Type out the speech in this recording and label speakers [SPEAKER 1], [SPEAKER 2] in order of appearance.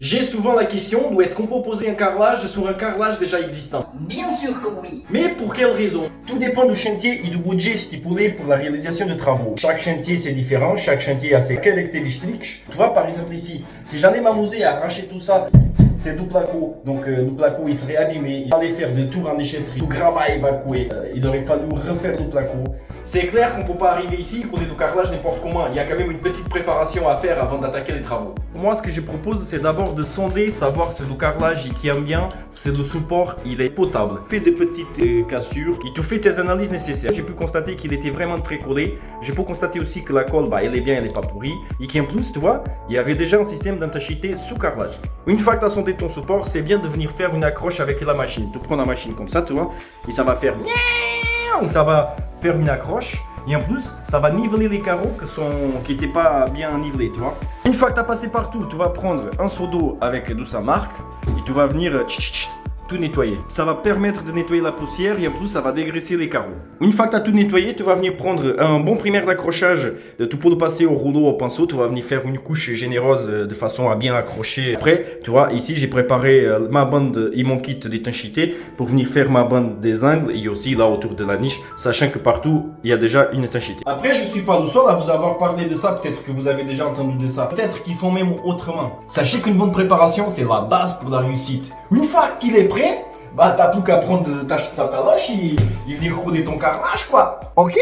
[SPEAKER 1] J'ai souvent la question d'où est-ce qu'on peut poser un carrelage sur un carrelage déjà existant.
[SPEAKER 2] Bien sûr que oui.
[SPEAKER 1] Mais pour quelle raison? Tout dépend du chantier et du budget stipulé pour la réalisation de travaux. Chaque chantier c'est différent, chaque chantier a ses caractéristiques. Tu vois par exemple ici, si j'allais m'amuser à arracher tout ça, c'est du placo, donc le placo il serait abîmé, il fallait faire des tours en déchetterie, du gravat évacué, il aurait fallu refaire le placo. C'est clair qu'on ne peut pas arriver ici et poser du carrelage n'importe comment, il y a quand même une petite préparation à faire avant d'attaquer les travaux. Moi ce que je propose c'est d'abord de sonder, savoir si le carrelage il tient bien, si le support il est potable. Fais des petites cassures et tu fais tes analyses nécessaires. J'ai pu constater qu'il était vraiment très collé, j'ai pu constater aussi que la colle elle est bien, elle n'est pas pourrie et qu'en plus tu vois, il y avait déjà un système d'étanchéité sous carrelage. Une fois que tu as sondé ton support, c'est bien de venir faire une accroche avec la machine. Tu prends la machine comme ça, tu vois, et ça va faire et ça va faire une accroche. Et en plus, ça va niveler les carreaux qui n'étaient pas bien nivelés, tu vois. Une fois que tu as passé partout, tu vas prendre un seau d'eau avec de sa marque et tu vas venir tout nettoyer. Ça va permettre de nettoyer la poussière et en plus ça va dégraisser les carreaux. Une fois que tu as tout nettoyé, tu vas venir prendre un bon primaire d'accrochage. Tu peux le passer au rouleau, au pinceau. Tu vas venir faire une couche généreuse de façon à bien accrocher. Après, tu vois, ici j'ai préparé ma bande et mon kit d'étanchéité pour venir faire ma bande des angles et aussi là autour de la niche, sachant que partout il y a déjà une étanchéité. Après, je suis pas le seul à vous avoir parlé de ça. Peut-être que vous avez déjà entendu de ça. Peut-être qu'ils font même autrement. Sachez qu'une bonne préparation, c'est la base pour la réussite. Une fois qu'il est prêt, bah t'as plus qu'à prendre ta lâche et venir rouler ton carrelage quoi. Ok?